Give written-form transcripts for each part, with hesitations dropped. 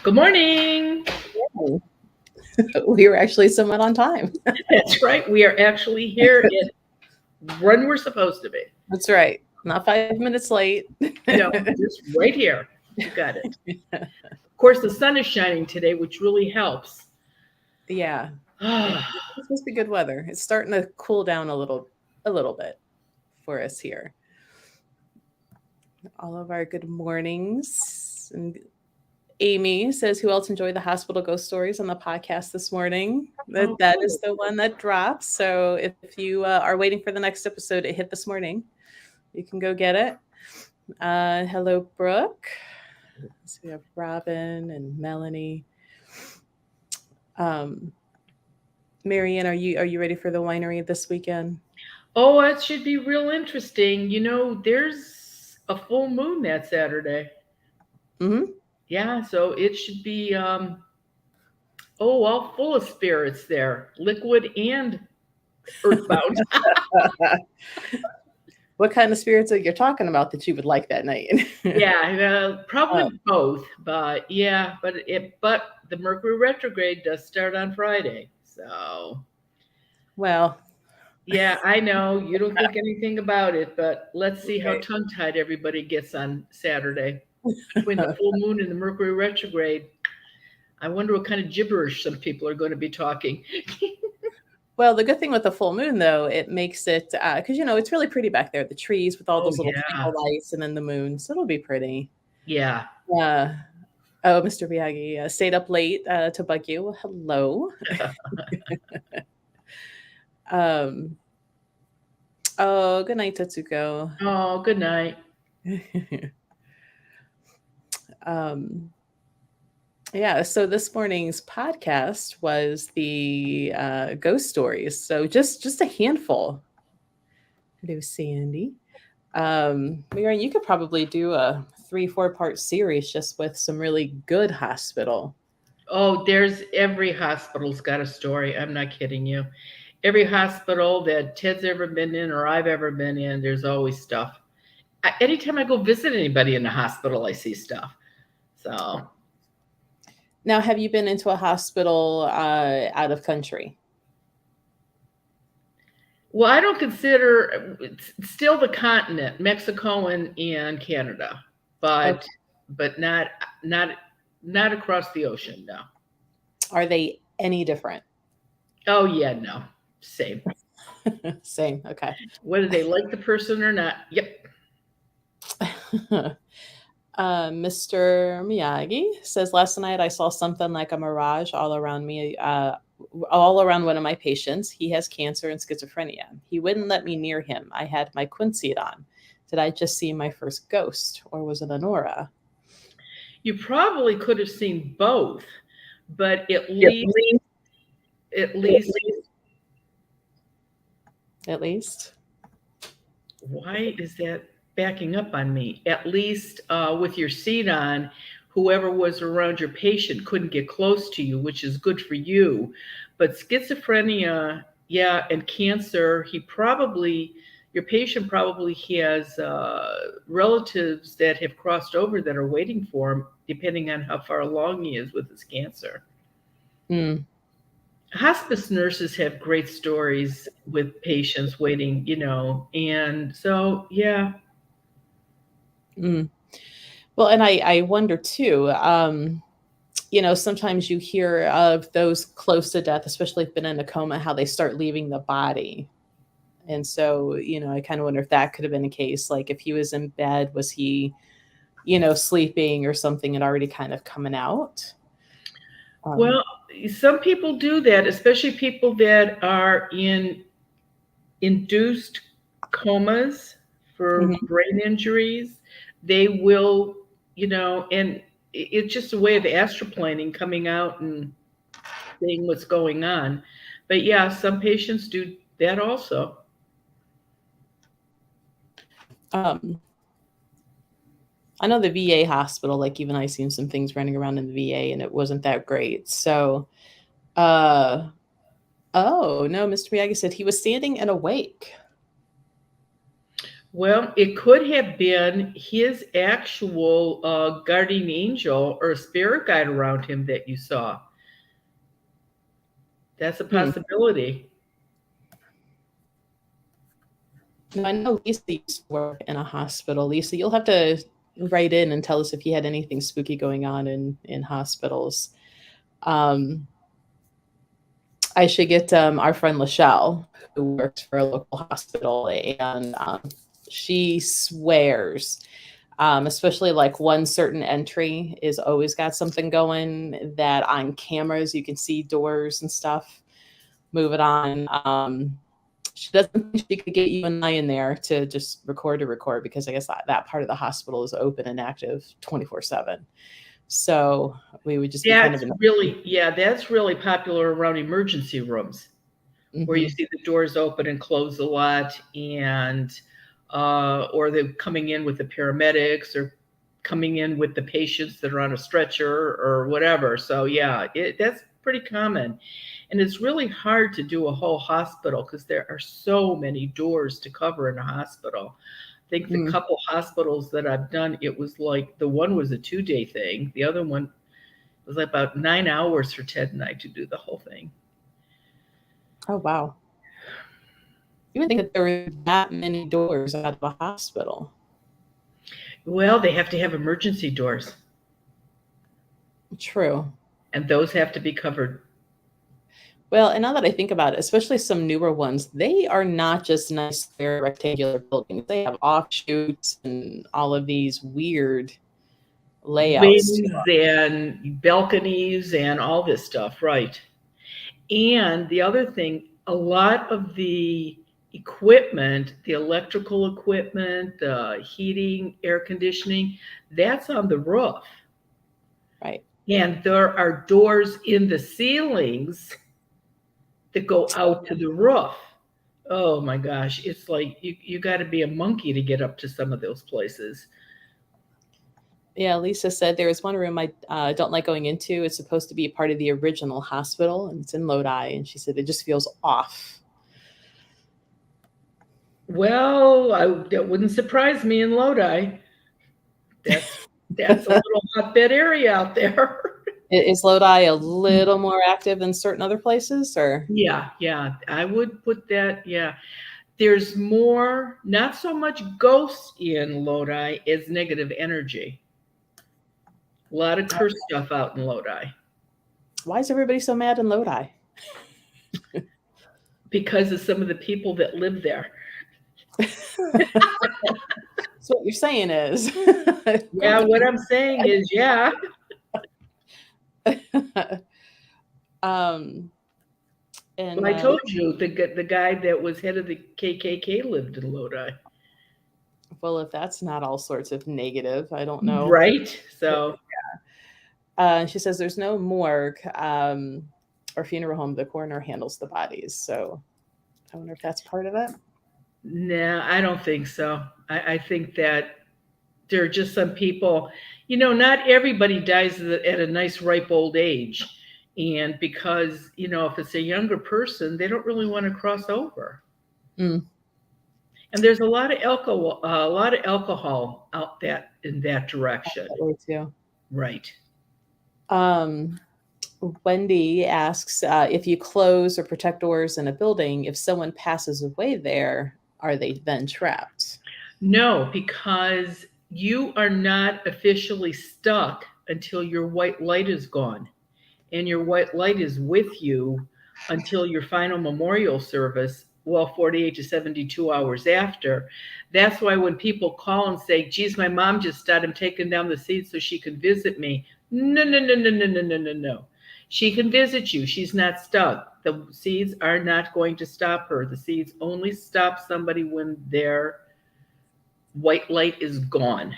Good morning. We were actually somewhat on time. That's right. We are actually here when we're supposed to be. That's right. Not 5 minutes late. No, just right here. You got it. Of course, the sun is shining today, which really helps. Yeah. It's supposed to be good weather. It's starting to cool down a little bit for us here. All of our good mornings. And Amy says, who else enjoyed the hospital ghost stories on the podcast this morning? That is the one that drops. So if you are waiting for the next episode, it hit this morning. You can go get it. Hello, Brooke. So we have Robin and Melanie. Marianne, are you ready for the winery this weekend? Oh, it should be real interesting. There's a full moon that Saturday. Mm-hmm. Yeah, so it should be all full of spirits there, liquid and earthbound. What kind of spirits are you talking about that you would like that night? Yeah, probably both, but but the Mercury retrograde does start on Friday. So, well, yeah, I know you don't think anything about it, but let's see how right. tongue-tied everybody gets on Saturday between the full moon and the Mercury retrograde. I wonder what kind of gibberish some people are going to be talking. Well, the good thing with the full moon, though, it makes it because it's really pretty back there, the trees with all Oh those little yeah, twinkle lights, and then the moon, so it'll be pretty. yeah. Uh, oh, Mr. Miyagi stayed up late to bug you. Hello. Oh, good night, Tetsuko. Oh, good night. Yeah, so this morning's podcast was the ghost stories. So just a handful. Hello, Sandy. Marianne, you could probably do a 3-4 part series just with some really good hospital. Oh, there's every hospital's got a story. I'm not kidding you. Every hospital that Ted's ever been in or I've ever been in, there's always stuff. Anytime I go visit anybody in the hospital, I see stuff. So, Now, have you been into a hospital out of country? well, I don't consider it's still the continent, Mexico and Canada, but Okay. but not not across the ocean. No. Are they any different? Oh yeah, no, same. Same. Okay. Whether they like the person or not. Yep. Mr. Miyagi says, last night I saw something like a mirage all around me, all around one of my patients. He has cancer and schizophrenia. He wouldn't let me near him. I had my quinseed on. Did I just see my first ghost, or was it an aura? You probably could have seen both, but at At least. why is that backing up on me? At least with your seat on, whoever was around your patient couldn't get close to you, which is good for you. But schizophrenia, yeah, and cancer, your patient probably has relatives that have crossed over that are waiting for him, depending on how far along he is with his cancer. Mm. Hospice nurses have great stories with patients waiting, and so yeah. Mm. Well, and I wonder too, sometimes you hear of those close to death, especially if been in a coma, how they start leaving the body. And so, I kind of wonder if that could have been a case. Like if he was in bed, was he, sleeping or something and already kind of coming out? Well, some people do that, especially people that are in induced comas for Mhm. brain injuries. They will, and it's just a way of astroplaning, coming out and seeing what's going on. But yeah, some patients do that also. Um, I know the VA hospital, like even I seen some things running around in the VA and it wasn't that great. So, uh, oh no, Mr. Miyagi said he was standing and awake. Well, it could have been his actual guardian angel or spirit guide around him that you saw. That's a Hmm. possibility. Now, I know Lisa used to work in a hospital. Lisa, you'll have to write in and tell us if you had anything spooky going on in hospitals. Um, I should get our friend Lachelle, who works for a local hospital, and she swears, especially like one certain entry is always got something going, that on cameras you can see doors and stuff moving on. She doesn't think she could get you and I in there to just record because I guess that part of the hospital is open and active 24/7. So we would just be kind of in. That's really popular around emergency rooms where you Mhm. see the doors open and close a lot, and or they're coming in with the paramedics or coming in with the patients that are on a stretcher or whatever. So yeah, that's pretty common. And it's really hard to do a whole hospital because there are so many doors to cover in a hospital. I think the Mm. couple hospitals that I've done, it was like the one was a 2-day thing. The other one was about 9 hours for Ted and I to do the whole thing. Oh, wow. You would think that there were that many doors out of a hospital. Well, they have to have emergency doors, True. and those have to be covered. Well, and now that I think about it, especially some newer ones, they are not just nice square rectangular buildings. They have offshoots and all of these weird layouts to Wings and balconies and all this stuff, right? And the other thing, a lot of the equipment, the electrical equipment, the heating, air conditioning, that's on the roof. right? And there are doors in the ceilings that go out to the roof. Oh my gosh, it's like you got to be a monkey to get up to some of those places. Yeah, Lisa said there is one room I don't like going into. It's supposed to be part of the original hospital, and it's in Lodi. And she said it just feels off. Well, that wouldn't surprise me in Lodi. That's a little hotbed area out there. Is Lodi a little more active than certain other places, or? Yeah, I would put that. Yeah, there's more, not so much ghosts in Lodi as negative energy. A lot of cursed stuff out in Lodi Why is everybody so mad in Lodi? because of some of the people that live there. So what you're saying is, Yeah, what I'm saying is, yeah. um, and Well, I told you the guy that was head of the KKK lived in Lodi. well, if that's not all sorts of negative, I don't know. Right? So, She says there's no morgue or funeral home. The coroner handles the bodies. So I wonder if that's part of it. no, I don't think so. I think that there are just some people, not everybody dies at a nice, ripe old age. And because, if it's a younger person, they don't really want to cross over. Mm. And there's a lot of alcohol out that in that direction. That way too. Right. Um, Wendy asks if you close or protect doors in a building, if someone passes away there, are they then trapped? No, because you are not officially stuck until your white light is gone. And your white light is with you until your final memorial service, well, 48 to 72 hours after. That's why when people call and say, geez, my mom just died, I'm taking down the seed so she can visit me. No, no, no, no, no, no, no, no, no. She can visit you. She's not stuck. The seeds are not going to stop her. The seeds only stop somebody when their white light is gone.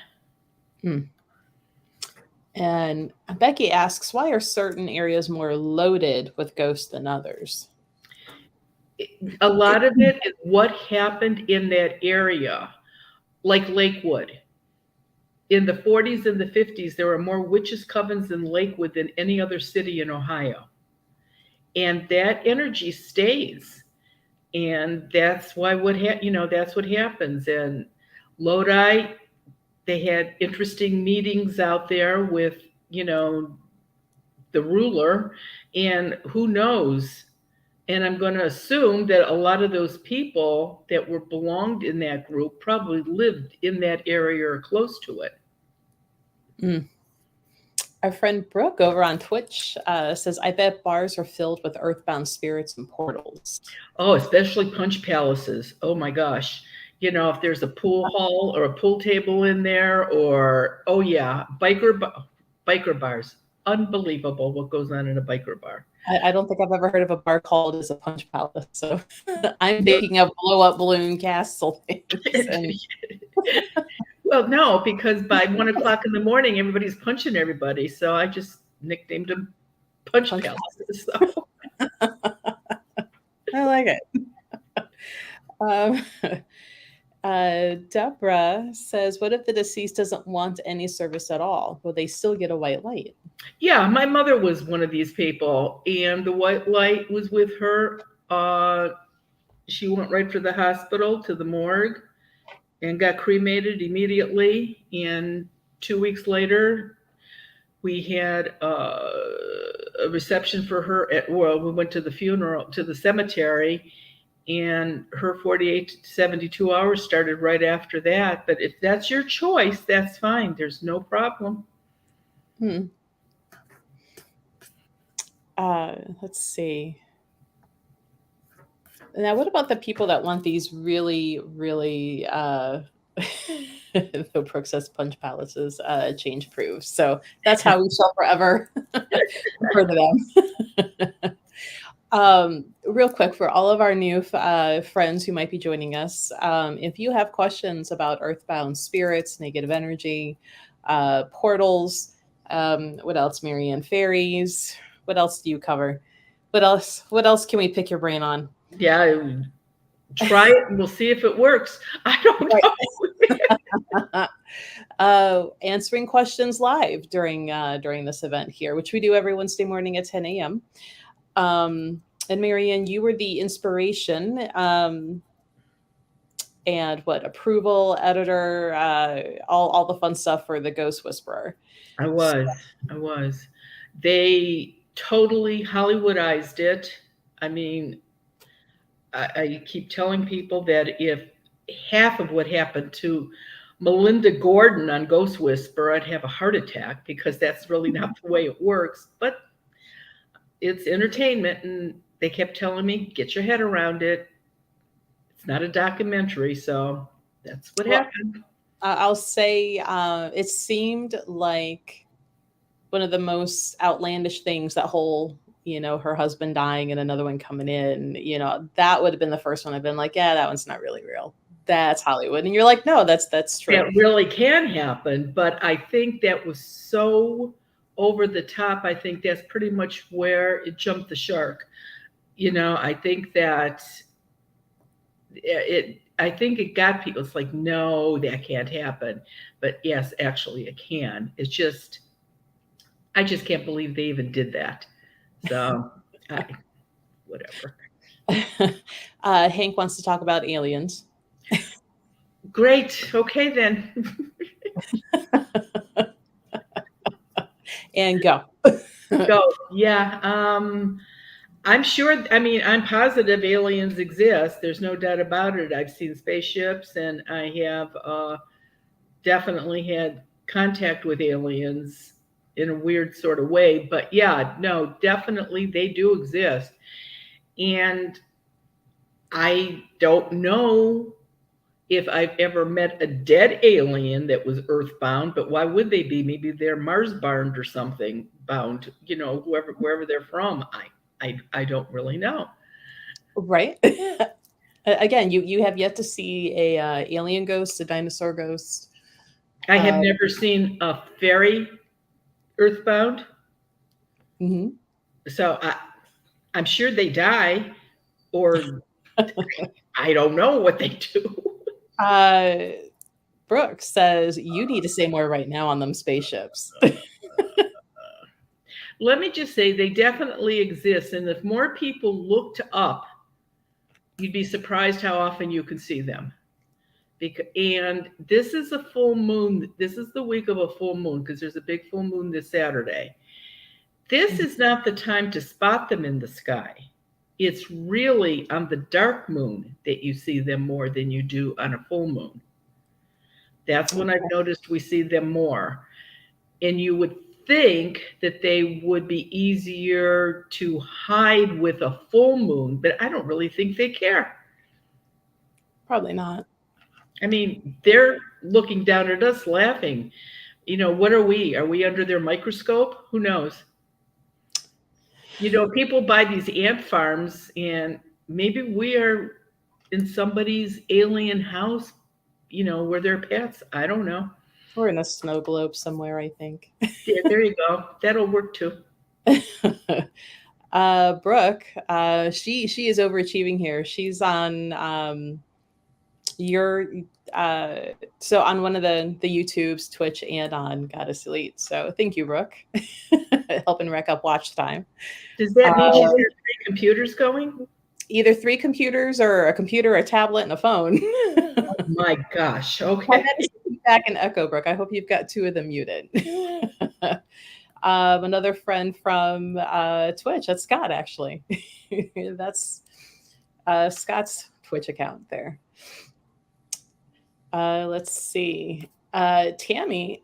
Hmm. And Becky asks, why are certain areas more loaded with ghosts than others? A lot of it is what happened in that area, like Lakewood. In the 40s and the 50s, there were more witches' covens in Lakewood than any other city in Ohio. And that energy stays. And that's why that's what happens. And Lodi, they had interesting meetings out there with, the ruler, and who knows? And I'm going to assume that a lot of those people that were belonged in that group probably lived in that area or close to it. Mm. Our friend Brooke over on Twitch says, I bet bars are filled with earthbound spirits and portals. Oh, especially punch palaces. Oh my gosh. If there's a pool hall or a pool table in there, or, oh yeah, biker bars. Unbelievable what goes on in a biker bar. I don't think I've ever heard of a bar called as a punch palace. So I'm thinking of blow up balloon castle things. Well, no, because by 1 o'clock in the morning, everybody's punching everybody. So I just nicknamed them punch palaces. So. I like it. Deborah says, what if the deceased doesn't want any service at all? Will they still get a white light? Yeah, my mother was one of these people, and the white light was with her. She went right for the hospital, to the morgue, and got cremated immediately. And 2 weeks later, we had a reception for her we went to the funeral, to the cemetery, and her 48 to 72 hours started right after that. But if that's your choice, that's fine. There's no problem. Let's see. Now, what about the people that want these really, really, though Brooke says punch palaces, change proof. So that's how we shall forever refer to them. Real quick, for all of our new friends who might be joining us, if you have questions about earthbound spirits, negative energy, portals, what else, Marianne? Fairies, what else do you cover? What else can we pick your brain on? Yeah, try it and we'll see if it works. I don't know. Answering questions live during this event here, which we do every Wednesday morning at 10 a.m. And Marianne, you were the inspiration and approval editor, all the fun stuff for the Ghost Whisperer. I was. They totally Hollywoodized it. I mean, I keep telling people that if half of what happened to Melinda Gordon on Ghost Whisperer, I'd have a heart attack, because that's really not the way it works. But it's entertainment, and they kept telling me, get your head around it. It's not a documentary, so that's what happened. I'll say it seemed like one of the most outlandish things, that whole, her husband dying and another one coming in, that would have been the first one I've been like, yeah, that one's not really real. That's Hollywood. And you're like, no, that's true. That really can happen. But I think that was so over the top. I think that's pretty much where it jumped the shark. I think that I think it got people. It's like, no, that can't happen. But yes, actually it can. It's just, I just can't believe they even did that. So, whatever. Hank wants to talk about aliens. Great. Okay, then. And go. Go. Yeah. I'm sure. I mean, I'm positive aliens exist. There's no doubt about it. I've seen spaceships, and I have definitely had contact with aliens in a weird sort of way. But yeah, no, definitely they do exist. And I don't know if I've ever met a dead alien that was earthbound, but why would they be? Maybe they're Mars bound or something bound, wherever they're from. I don't really know. Right. Again, you have yet to see a alien ghost, a dinosaur ghost. I have never seen a fairy earthbound. Mm-hmm. So I'm sure they die, or I don't know what they do. Brooke says you need to say more right now on them spaceships. Let me just say they definitely exist, and if more people looked up, you'd be surprised how often you can see them. And this is a full moon. This is the week of a full moon because there's a big full moon this Saturday. This is not the time to spot them in the sky. It's really on the dark moon that you see them more than you do on a full moon. That's when I've noticed we see them more. And you would think that they would be easier to hide with a full moon, but I don't really think they care. Probably not. I mean, they're looking down at us laughing. What are we? Are we under their microscope? Who knows? People buy these ant farms, and maybe we are in somebody's alien house, where they're pets. I don't know. We're in a snow globe somewhere, I think. Yeah, there you go. That'll work too. Brooke, she is overachieving here. She's on so on one of the YouTubes, Twitch, and on Goddess Elite. So thank you, Brooke, helping rack up watch time. Does that mean she's got 3 computers going? Either 3 computers or a computer, a tablet, and a phone. Oh my gosh. Okay. Back and echo, Brooke. I hope you've got 2 of them muted. Another friend from Twitch. That's Scott, actually. That's Scott's Twitch account there. Let's see. Tammy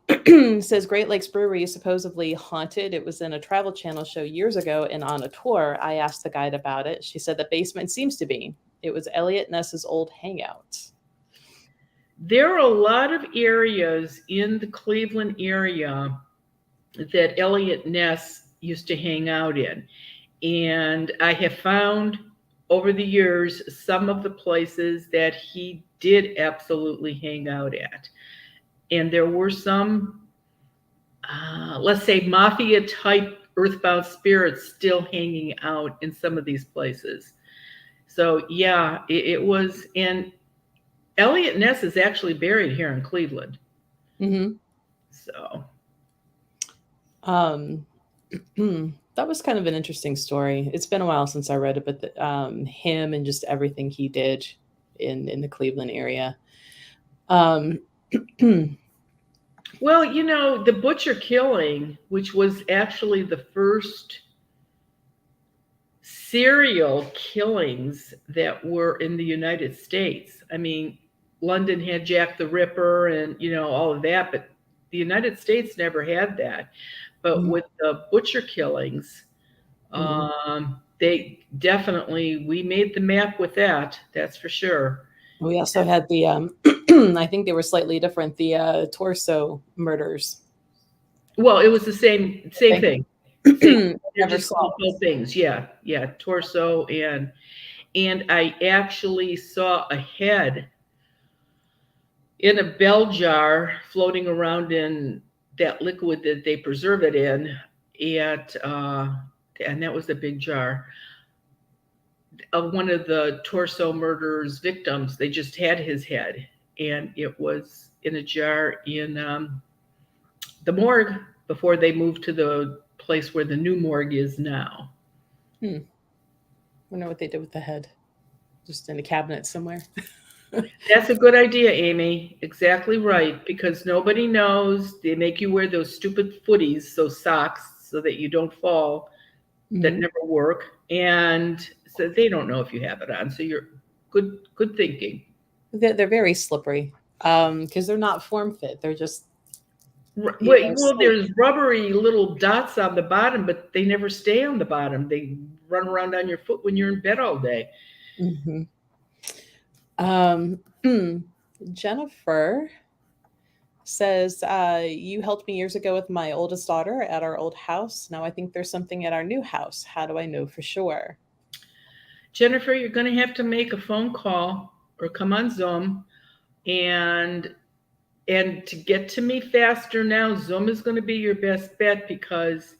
says Great Lakes Brewery is supposedly haunted. It was in a Travel Channel show years ago, and on a tour, I asked the guide about it. She said the basement seems to be. It was Elliot Ness's old hangout. There are a lot of areas in the Cleveland area that Elliot Ness used to hang out in. And I have found over the years some of the places that he did absolutely hang out at. And there were some, let's say, mafia type earthbound spirits still hanging out in some of these places. So yeah, it was. And Elliot Ness is actually buried here in Cleveland. Mm-hmm. So that was kind of an interesting story. It's been a while since I read it, but him and just everything he did in the Cleveland area. Well, the Butcher killing, which was actually the first serial killings that were in the United States. I mean, London had Jack the Ripper and, all of that, but the United States never had that. But with the Butcher killings, they definitely, we made the map with that. That's for sure. We also had the, I think they were slightly different, the Torso murders. Well, it was the same thing. Never saw both things. Yeah. Torso and I actually saw a head in a bell jar floating around in that liquid that they preserve it in, and that was a big jar of one of the Torso murders victims. They just had his head, and it was in a jar in the morgue before they moved to the place where the new morgue is now. Wonder what they did with the head. Just in a cabinet somewhere. That's a good idea, Amy. Exactly right. Because nobody knows. They make you wear those stupid footies, those socks, so that you don't fall, that never work. And so they don't know if you have it on. So you're good thinking. They're very slippery because they're not form fit. They're just well, there's rubbery little dots on the bottom, but they never stay on the bottom. They run around on your foot when you're in bed all day. Jennifer says, you helped me years ago with my oldest daughter at our old house. Now I think there's something at our new house. How do I know for sure? Jennifer, you're going to have to make a phone call or come on Zoom, and to get to me faster now, Zoom is going to be your best bet because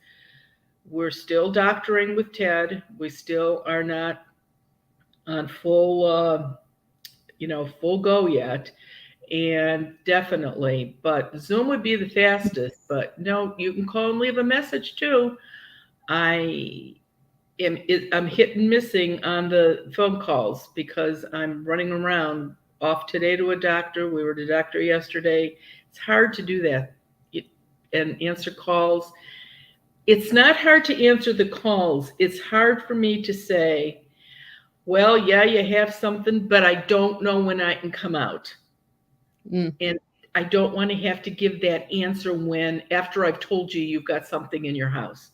we're still doctoring with Ted. We still are not on full go yet. And definitely, but Zoom would be the fastest. But no, you can call and leave a message too. I'm hit and missing on the phone calls because I'm running around off today to a doctor. We were at a doctor yesterday. It's hard to do that and answer calls. It's not hard to answer the calls. It's hard for me to say, well, yeah, you have something, but I don't know when I can come out. And I don't want to have to give that answer when, after I've told you you've got something in your house.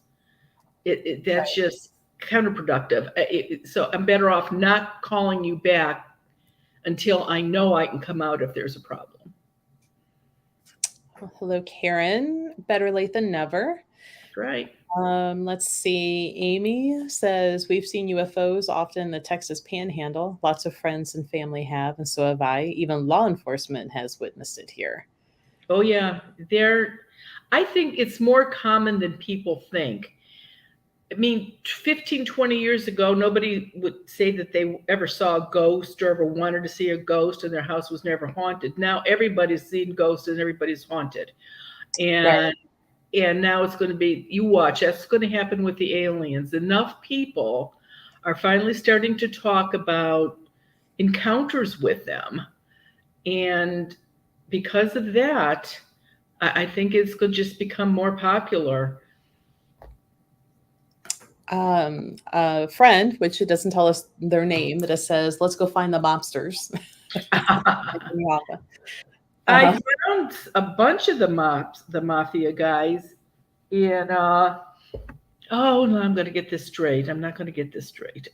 That's just counterproductive. So I'm better off not calling you back until I know I can come out if there's a problem. Hello, Karen. Better late than never. Right. Let's see. Amy says, we've seen UFOs often in the Texas Panhandle. Lots of friends and family have, and so have I. Even law enforcement has witnessed it here. Oh, yeah. I think it's more common than people think. I mean, 15, 20 years ago, nobody would say that they ever saw a ghost or ever wanted to see a ghost and their house was never haunted. Now everybody's seen ghosts and everybody's haunted. And now it's going to be, you watch, that's going to happen with the aliens. Enough people are finally starting to talk about encounters with them. And because of that, I think it's going to just become more popular. A friend, which it doesn't tell us their name, but it says, let's go find the mobsters. I found a bunch of the mafia guys in, oh, no, I'm going to get this straight. I'm not going to get this straight.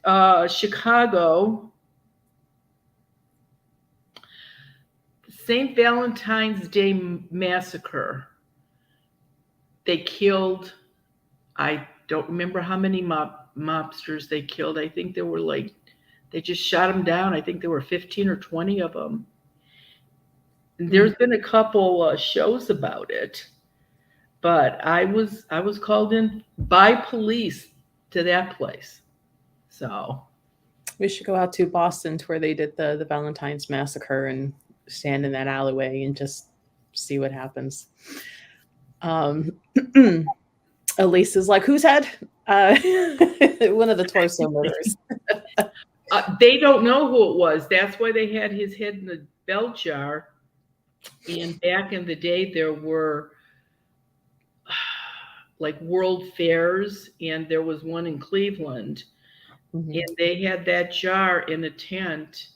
Chicago, St. Valentine's Day Massacre. They killed, I don't remember how many mobsters they killed. I think there were they just shot them down. I think there were 15 or 20 of them. There's been a couple shows about it, but I was called in by police to that place. So we should go out to Boston to where they did the Valentine's Massacre and stand in that alleyway and just see what happens. Elise is like, whose head? One of the torso murders. They don't know who it was. That's why they had his head in the bell jar. And back in the day, there were world fairs, and there was one in Cleveland. Mm-hmm. And they had that jar in a tent,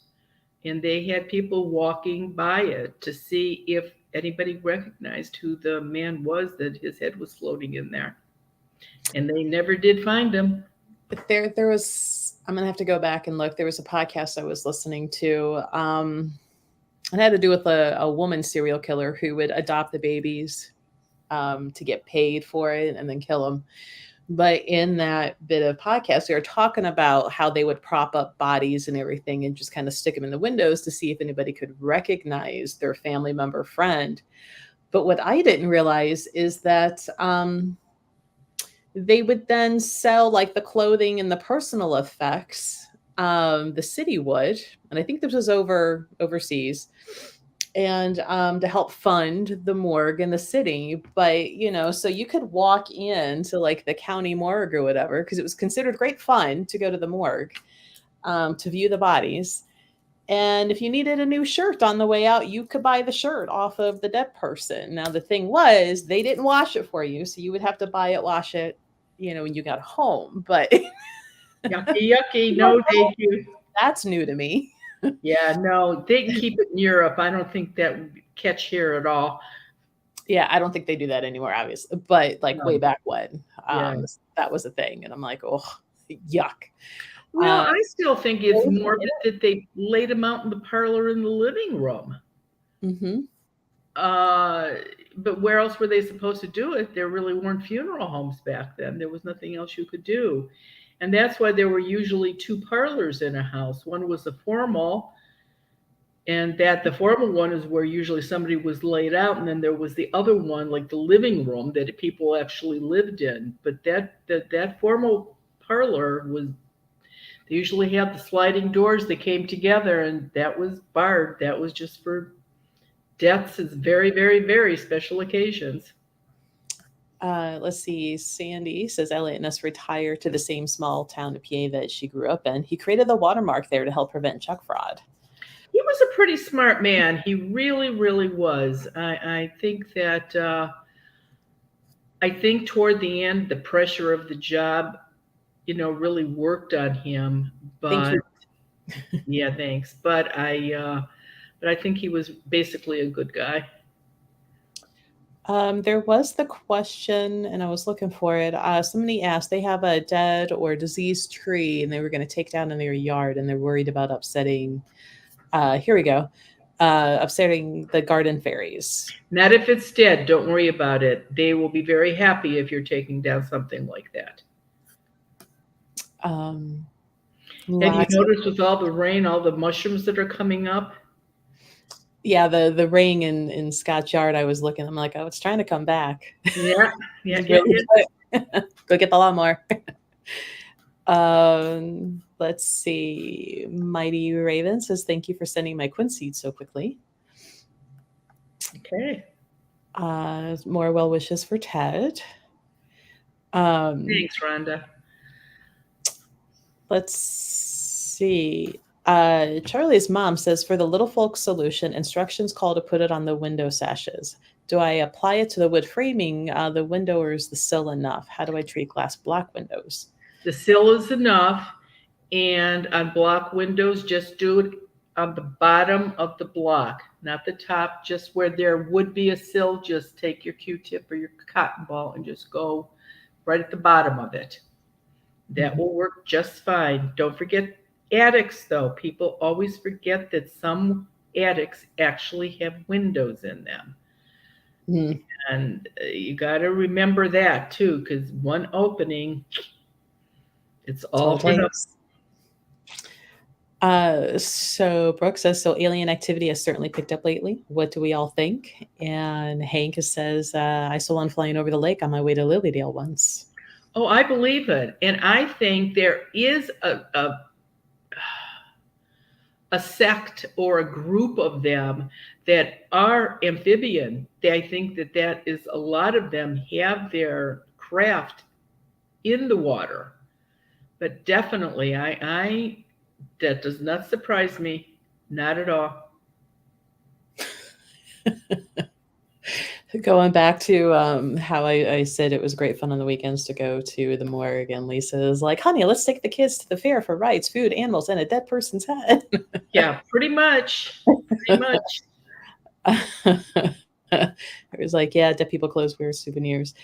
and they had people walking by it to see if anybody recognized who the man was that his head was floating in there. And they never did find him. There was, I'm going to have to go back and look. There was a podcast I was listening to. It had to do with a woman serial killer who would adopt the babies to get paid for it and then kill them. But in that bit of podcast, they were talking about how they would prop up bodies and everything and just kind of stick them in the windows to see if anybody could recognize their family member, friend. But what I didn't realize is that they would then sell the clothing and the personal effects. The city would, and I think this was overseas, and to help fund the morgue in the city. But, so you could walk into the county morgue or whatever, because it was considered great fun to go to the morgue to view the bodies. And if you needed a new shirt on the way out, you could buy the shirt off of the dead person. Now, the thing was, they didn't wash it for you. So you would have to buy it, wash it, when you got home. But yucky. No, thank you. That's new to me. Yeah, no, they can keep it in Europe. I don't think that would catch here at all. Yeah, I don't think they do that anymore, obviously. But No. Way back when, Yeah. that was a thing. And I'm like, oh, yuck. Well, I still think it's morbid that they laid him out in the parlor in the living room. Mm-hmm. But where else were they supposed to do it? There really weren't funeral homes back then. There was nothing else you could do. And that's why there were usually two parlors in a house. One was the formal, and the formal one is where usually somebody was laid out. And then there was the other one, like the living room that people actually lived in. But that formal parlor they usually had the sliding doors that came together, and that was barred. That was just for deaths as very, very, very special occasions. Let's see. Sandy says Elliot Ness retired to the same small town in PA that she grew up in. He created the watermark there to help prevent check fraud. He was a pretty smart man. He really, really was. I think that I think toward the end, the pressure of the job, really worked on him. Thank But you. yeah, thanks. But I think he was basically a good guy. There was the question, and I was looking for it. Somebody asked, they have a dead or diseased tree, and they were going to take down in their yard, and they're worried about upsetting. Here we go. Upsetting the garden fairies. Not if it's dead. Don't worry about it. They will be very happy if you're taking down something like that. Um, Have you lots of- noticed with all the rain, all the mushrooms that are coming up? yeah, the ring in Scott's yard. I was looking. I'm like, oh, it's trying to come back. Yeah, yeah, It's yeah, really yeah. quick. Go get the lawnmower. Let's see. Mighty Raven says, thank you for sending my quince seeds so quickly. Okay. More well wishes for Ted. Thanks, Rhonda. Let's see. Charlie's mom says, for the little folks solution, instructions call to put it on the window sashes. Do I apply it to the wood framing, the window, or is the sill enough? How do I treat glass block windows? The sill is enough, and on block windows, just do it on the bottom of the block, not the top. Just where there would be a sill, just take your Q-tip or your cotton ball and just go right at the bottom of it. That will work just fine. Don't forget attics, though. People always forget that some attics actually have windows in them. Mm. And you got to remember that, too, because one opening, it's all for nothing. So Brooke says, so alien activity has certainly picked up lately. What do we all think? And Hank says, I saw one flying over the lake on my way to Lilydale once. Oh, I believe it. And I think there is a sect or a group of them that are amphibian. I think that is a lot of them have their craft in the water. But definitely, I that does not surprise me, not at all. Going back to how I said it was great fun on the weekends to go to the morgue, and Lisa is like, honey, let's take the kids to the fair for rides, food, animals, and a dead person's head. Yeah, pretty much. Pretty much. I was like, yeah, dead people clothes, weird souvenirs.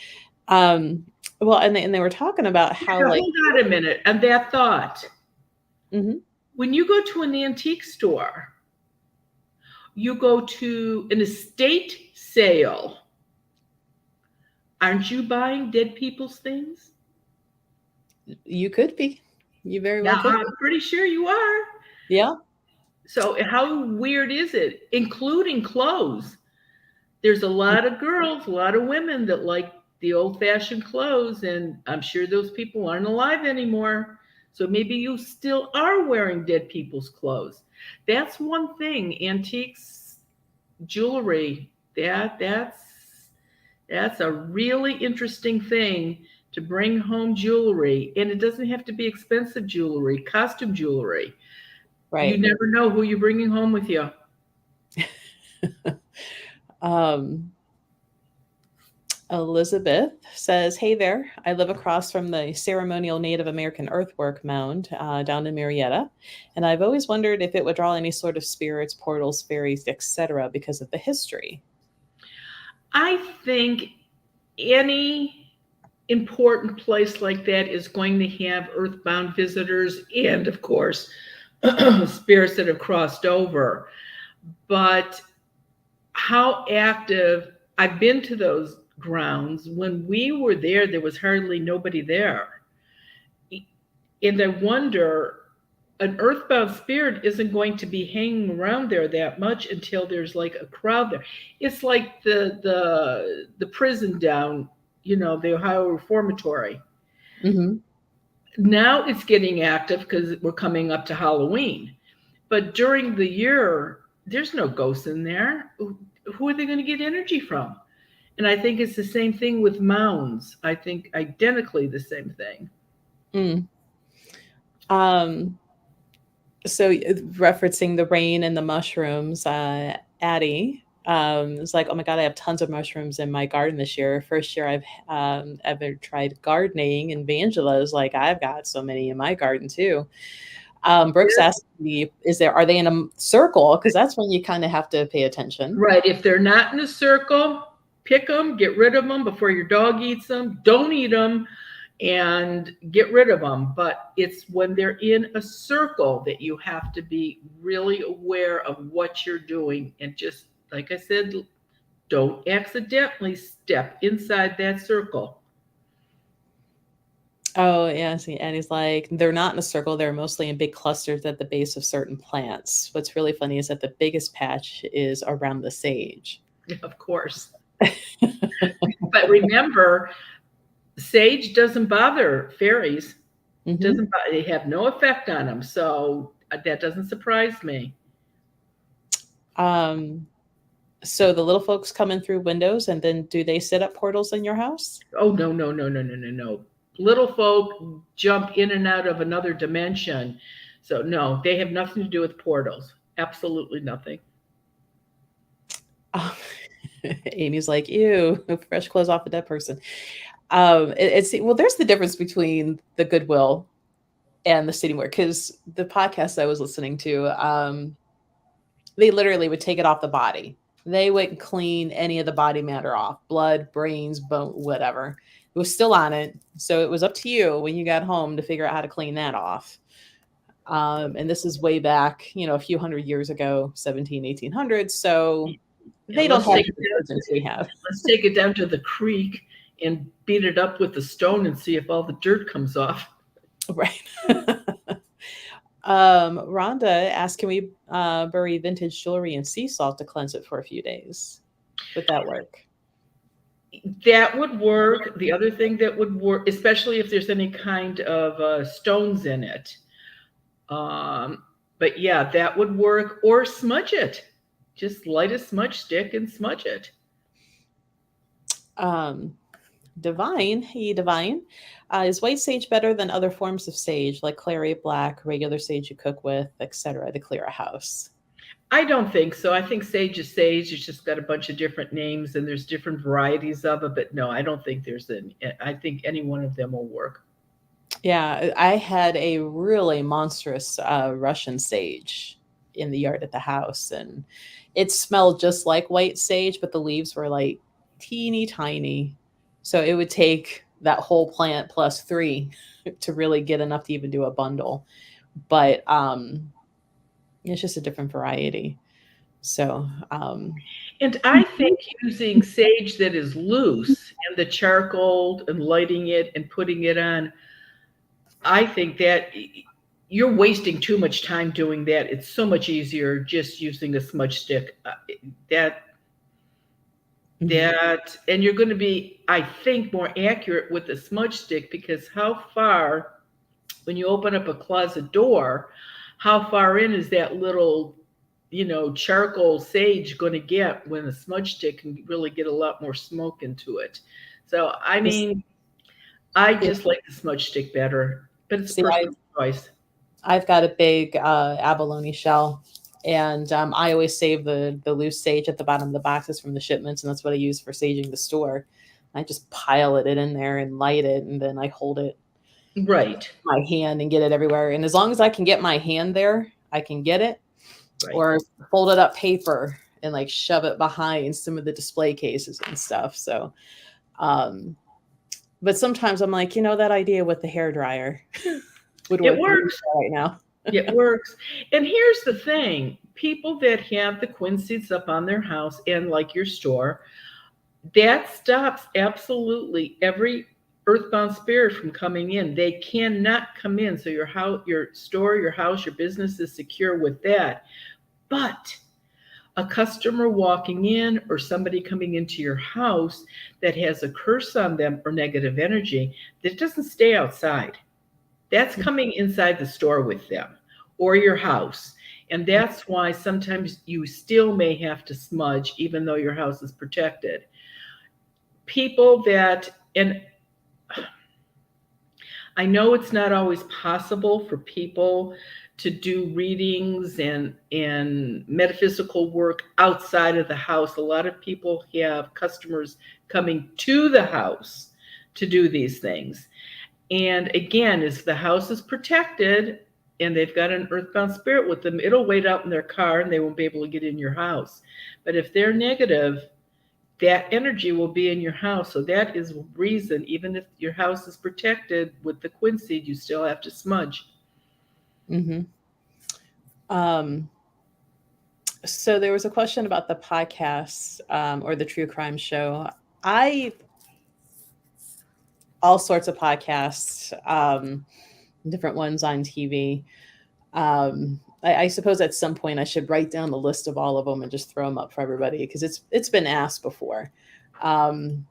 Well, and they were talking about how, Yeah, like, hold on a minute. And that thought. Mm-hmm. When you go to an antique store, you go to an estate sale, aren't you buying dead people's things? You could be. You very well could. I'm pretty sure you are. Yeah. So how weird is it? Including clothes. There's a lot of girls, a lot of women that like the old-fashioned clothes, and I'm sure those people aren't alive anymore. So maybe you still are wearing dead people's clothes. That's one thing. Antiques, jewelry, that's a really interesting thing to bring home jewelry. And it doesn't have to be expensive jewelry, costume jewelry. Right. You never know who you're bringing home with you. Elizabeth says, hey there, I live across from the ceremonial Native American earthwork mound down in Marietta, and I've always wondered if it would draw any sort of spirits, portals, fairies, etc. because of the history. I think any important place like that is going to have earthbound visitors and, of course, spirits that have crossed over. But how active, I've been to those grounds. When we were there was hardly nobody there. And I wonder, an earthbound spirit isn't going to be hanging around there that much until there's like a crowd there. It's like the prison down, the Ohio Reformatory. Mm-hmm. Now it's getting active because we're coming up to Halloween. But during the year, there's no ghosts in there. Who are they going to get energy from? And I think it's the same thing with mounds. I think identically the same thing. So referencing the rain and the mushrooms, Addie is like, oh my God, I have tons of mushrooms in my garden this year. First year I've ever tried gardening, and Vangela is like, I've got so many in my garden too. Brooks asked me, are they in a circle? Because that's when you kind of have to pay attention. Right. If they're not in a circle, pick them, get rid of them before your dog eats them. Don't eat them and get rid of them. But it's when they're in a circle that you have to be really aware of what you're doing. And just like I said, don't accidentally step inside that circle. Oh, yeah. See, and he's like, they're not in a circle. They're mostly in big clusters at the base of certain plants. What's really funny is that the biggest patch is around the sage. Of course. But remember, sage doesn't bother fairies. Mhm. They have no effect on them. So that doesn't surprise me. So the little folks come in through windows, and then do they set up portals in your house? Oh, no, no, no, no, no, no, no. Little folk jump in and out of another dimension. So no, they have nothing to do with portals. Absolutely nothing. Amy's like, ew, fresh clothes off a dead person. Well, there's the difference between the Goodwill and the Cityware, because the podcast I was listening to, they literally would take it off the body. They wouldn't clean any of the body matter off, blood, brains, bone, whatever. It was still on it. So it was up to you when you got home to figure out how to clean that off. And this is way back, a few hundred years ago, 1800s. So they don't have the detergents we have. Let's take it down to the creek and beat it up with the stone and see if all the dirt comes off. Right. Rhonda asked, can we bury vintage jewelry in sea salt to cleanse it for a few days? Would that work? That would work. The other thing that would work, especially if there's any kind of stones in it. But yeah, that would work. Or smudge it. Just light a smudge stick and smudge it. Divine, is white sage better than other forms of sage, like clary, black, regular sage you cook with, etc., to clear a house? I don't think so. I think sage is sage. It's just got a bunch of different names and there's different varieties of it. But no, I don't think I think any one of them will work. Yeah, I had a really monstrous Russian sage in the yard at the house, and it smelled just like white sage, but the leaves were like teeny tiny. So it would take that whole plant plus 3 to really get enough to even do a bundle. But it's just a different variety. So and I think using sage that is loose and the charcoal and lighting it and putting it on, I think that you're wasting too much time doing that. It's so much easier just using a smudge stick. And you're going to be, I think, more accurate with the smudge stick, because how far, when you open up a closet door, how far in is that little, charcoal sage going to get when a smudge stick can really get a lot more smoke into it? So, I mean, I just like the smudge stick better, but it's a personal choice. I've got a big abalone shell, and I always save the loose sage at the bottom of the boxes from the shipments, and that's what I use for saging the store. I just pile it in there and light it, and then I hold it right my hand and get it everywhere. And as long as I can get my hand there, I can get it. Right. Or folded up paper and like shove it behind some of the display cases and stuff. So, but sometimes I'm like, that idea with the hair dryer would work. It works right now. It works. And here's the thing: people that have the quinceañeras up on their house, and like your store, that stops absolutely every earthbound spirit from coming in. They cannot come in. So your house, your store, your house, your business is secure with that. But a customer walking in or somebody coming into your house that has a curse on them or negative energy, that doesn't stay outside. That's coming inside the store with them or your house. And that's why sometimes you still may have to smudge even though your house is protected. People that, and I know it's not always possible for people to do readings and metaphysical work outside of the house. A lot of people have customers coming to the house to do these things. And again, if the house is protected and they've got an earthbound spirit with them, it'll wait out in their car and they won't be able to get in your house. But if they're negative, that energy will be in your house. So that is reason, even if your house is protected with the quinseed, you still have to smudge. Mm-hmm. So there was a question about the podcast or the true crime show. All sorts of podcasts, different ones on TV. I suppose at some point I should write down the list of all of them and just throw them up for everybody, because it's been asked before. I'm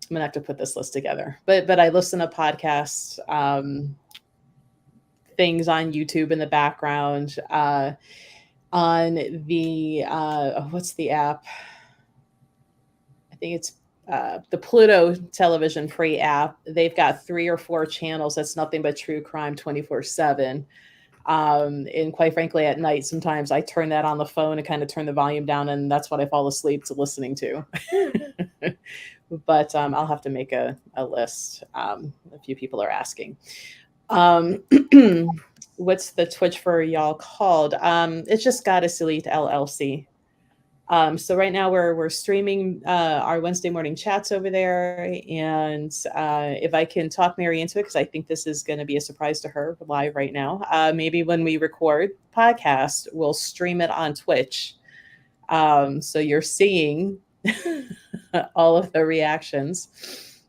gonna have to put this list together. But I listen to podcasts, things on YouTube in the background, on the what's the app? I think it's the Pluto television free app. They've got 3 or 4 channels that's nothing but true crime 24/7. And quite frankly, at night, sometimes I turn that on the phone and kind of turn the volume down, and that's what I fall asleep to listening to. But I'll have to make a list. A few people are asking. What's the Twitch for y'all called? It's just Goddess Elite LLC. So right now we're streaming our Wednesday morning chats over there, and if I can talk Mary into it, because I think this is going to be a surprise to her live right now. Maybe when we record podcast, we'll stream it on Twitch, so you're seeing all of the reactions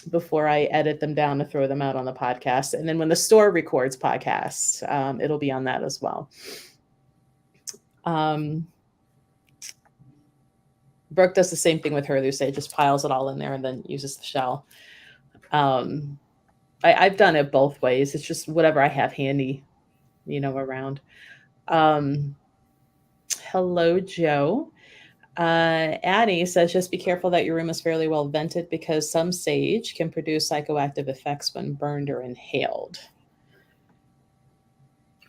before I edit them down to throw them out on the podcast. And then when the store records podcasts, it'll be on that as well. Brooke does the same thing with her Lucé, just piles it all in there and then uses the shell. I've done it both ways. It's just whatever I have handy, around. Hello, Joe. Annie says, just be careful that your room is fairly well vented, because some sage can produce psychoactive effects when burned or inhaled.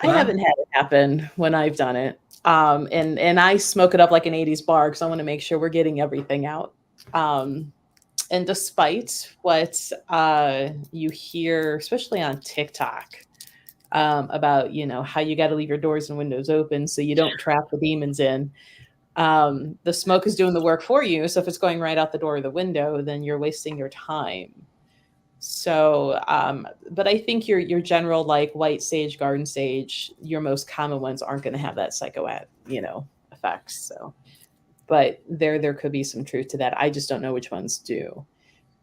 Wow. I haven't had it happen when I've done it. And I smoke it up like an 80s bar, because I want to make sure we're getting everything out. And despite what you hear, especially on TikTok, about, how you got to leave your doors and windows open so you don't trap the demons in, the smoke is doing the work for you. So if it's going right out the door or the window, then you're wasting your time. So, but I think your general, like white sage, garden sage, your most common ones aren't going to have that effects. So, but there could be some truth to that. I just don't know which ones do.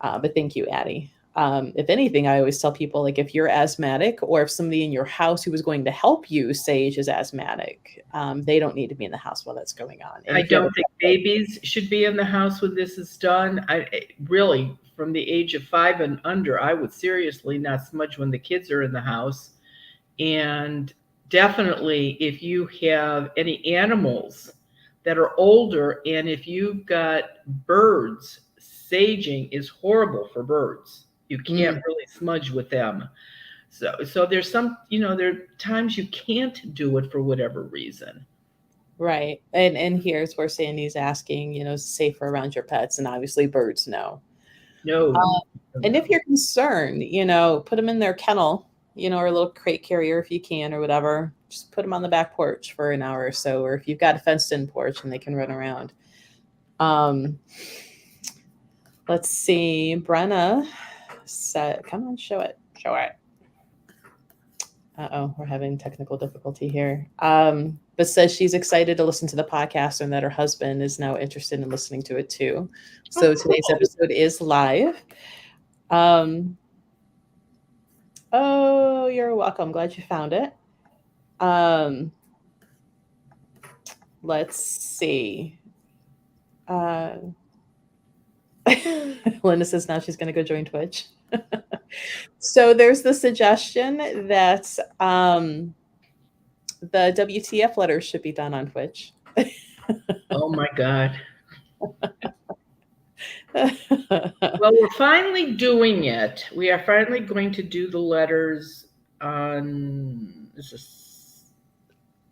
But thank you, Addie. If anything, I always tell people, like, if you're asthmatic, or if somebody in your house who was going to help you, sage, is asthmatic, they don't need to be in the house while that's going on. And I don't think babies should be in the house when this is done. Really, from the age of 5 and under, I would seriously not smudge when the kids are in the house. And definitely, if you have any animals that are older, and if you've got birds, saging is horrible for birds. You can't really smudge with them. So there's some, there are times you can't do it for whatever reason. Right. And here's where Sandy's asking, is it safer around your pets? And obviously birds, no. No. And if you're concerned, put them in their kennel, or a little crate carrier if you can, or whatever. Just put them on the back porch for an hour or so, or if you've got a fenced-in porch and they can run around. Let's see. Brenna said, come on, show it. Uh-oh, we're having technical difficulty here. But says she's excited to listen to the podcast, and that her husband is now interested in listening to it too. So today's episode is live. Oh, you're welcome. Glad you found it. Let's see. Linda says now she's going to go join Twitch. So there's the suggestion that the WTF letters should be done on Twitch. Oh my God. Well, we're finally doing it. We are finally going to do the letters on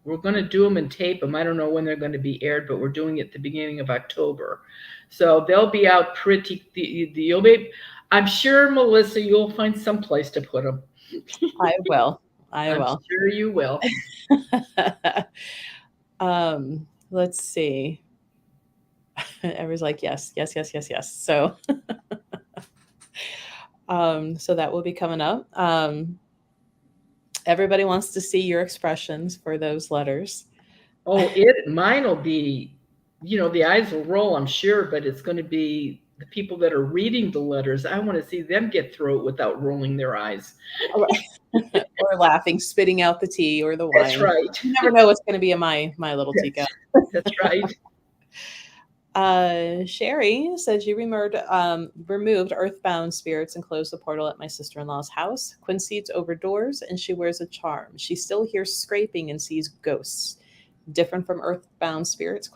we're going to do them and tape them. I don't know when they're going to be aired, but we're doing it at the beginning of October. So they'll be out you'll be, I'm sure, Melissa, you'll find some place to put them. I will. I'm sure you will. Let's see. Everyone's like, yes. So, so that will be coming up. Everybody wants to see your expressions for those letters. Oh, mine will be, the eyes will roll, I'm sure, but it's going to be the people that are reading the letters. I want to see them get through it without rolling their eyes. Or laughing, spitting out the tea or the wine. That's right. You never know what's going to be in my little teacup. That's right. Sherry says you removed earthbound spirits and closed the portal at my sister-in-law's house. Quinn seats over doors and she wears a charm. She still hears scraping and sees ghosts. Different from earthbound spirits? ?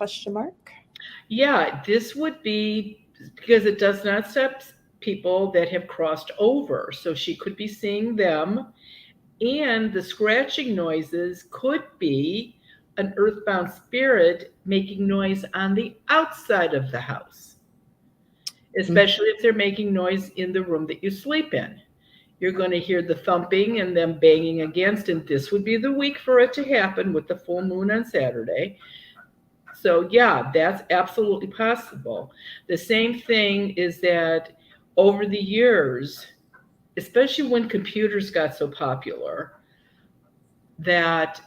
Yeah, this would be because it does not stop people that have crossed over. So she could be seeing them, and the scratching noises could be an earthbound spirit making noise on the outside of the house, especially if they're making noise in the room that you sleep in. You're going to hear the thumping and them banging against, and this would be the week for it to happen with the full moon on Saturday. So yeah, that's absolutely possible. The same thing is that over the years, especially when computers got so popular, that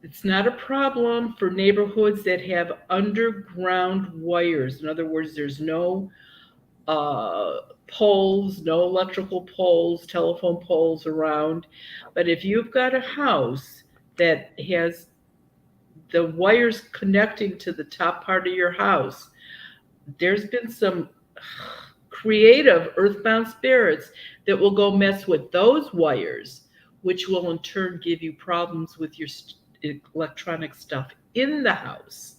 it's not a problem for neighborhoods that have underground wires. In other words, there's no poles, no electrical poles, telephone poles around. But if you've got a house that has the wires connecting to the top part of your house, there's been some creative earthbound spirits that will go mess with those wires, which will in turn give you problems with your electronic stuff in the house.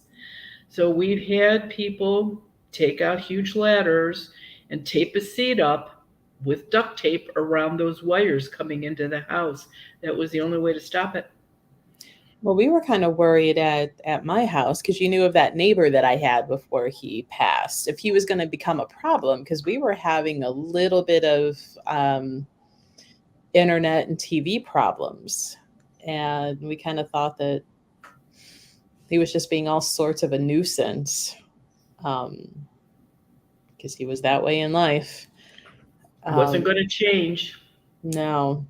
So we've had people take out huge ladders and tape a seat up with duct tape around those wires coming into the house. That was the only way to stop it. Well, we were kind of worried at my house because you knew of that neighbor that I had before he passed, if he was going to become a problem, because we were having a little bit of internet and TV problems. And we kind of thought that he was just being all sorts of a nuisance because he was that way in life. Wasn't going to change. No.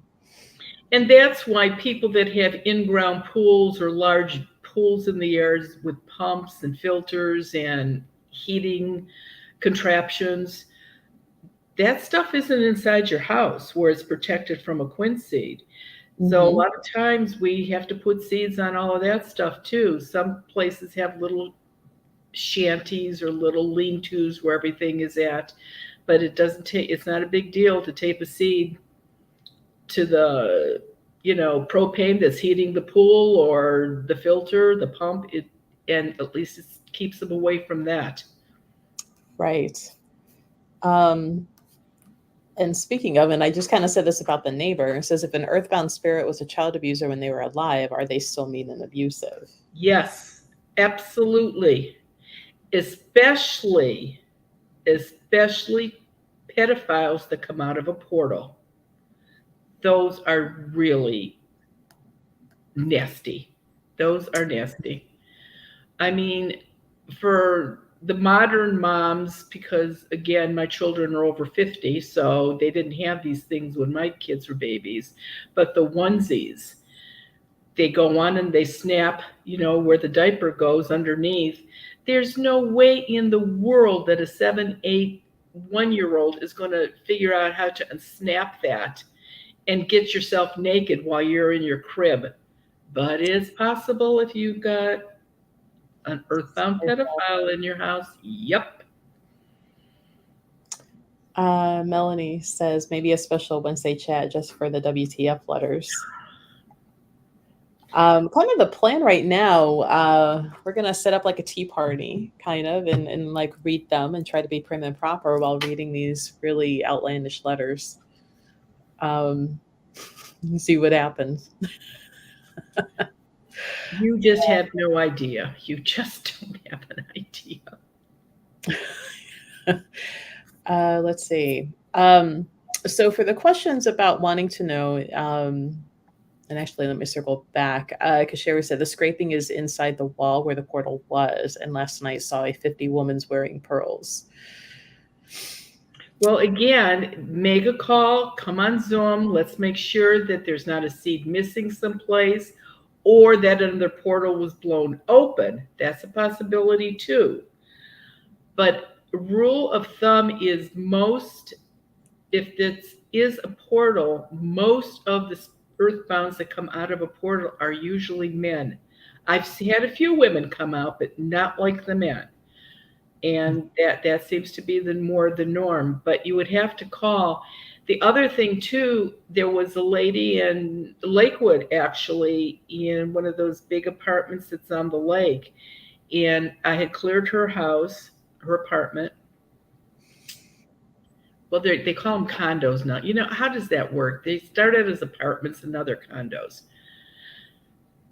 And that's why people that have in-ground pools or large pools in the yards with pumps and filters and heating contraptions, that stuff isn't inside your house where it's protected from a quinseed. So a lot of times we have to put seeds on all of that stuff too. Some places have little shanties or little lean-tos where everything is at, but it's not a big deal to tape a seed to the propane that's heating the pool or the filter, the pump, and at least it keeps them away from that. Right. And speaking of, and I just kind of said this about the neighbor, it says if an earthbound spirit was a child abuser when they were alive, are they still mean and abusive? Yes, absolutely. Especially pedophiles that come out of a portal. Those are really nasty. Those are nasty. I mean, for the modern moms, because again, my children are over 50, so they didn't have these things when my kids were babies, but the onesies, they go on and they snap, where the diaper goes underneath. There's no way in the world that a 7, 8, 1-year-old is going to figure out how to unsnap that and get yourself naked while you're in your crib. But it's possible if you've got an earthbound pedophile in your house. Yep. Melanie says maybe a special Wednesday chat just for the WTF letters. Kind of the plan right now, we're going to set up like a tea party kind of and like read them and try to be prim and proper while reading these really outlandish letters. and see what happens. You just have no idea. You just don't have an idea. Let's see. So for the questions about wanting to know, and actually let me circle back, because Sherry said the scraping is inside the wall where the portal was, and last night saw a 50 woman's wearing pearls. Well, again, make a call, come on Zoom. Let's make sure that there's not a seed missing someplace or that another portal was blown open. That's a possibility too. But rule of thumb is if this is a portal, most of the earthbounds that come out of a portal are usually men. I've had a few women come out, but not like the men. And that seems to be more the norm. But you would have to call. The other thing too, there was a lady in Lakewood actually in one of those big apartments that's on the lake, and I had cleared her house, her apartment. Well, they call them condos now. You know, how does that work? They started as apartments and now they're condos.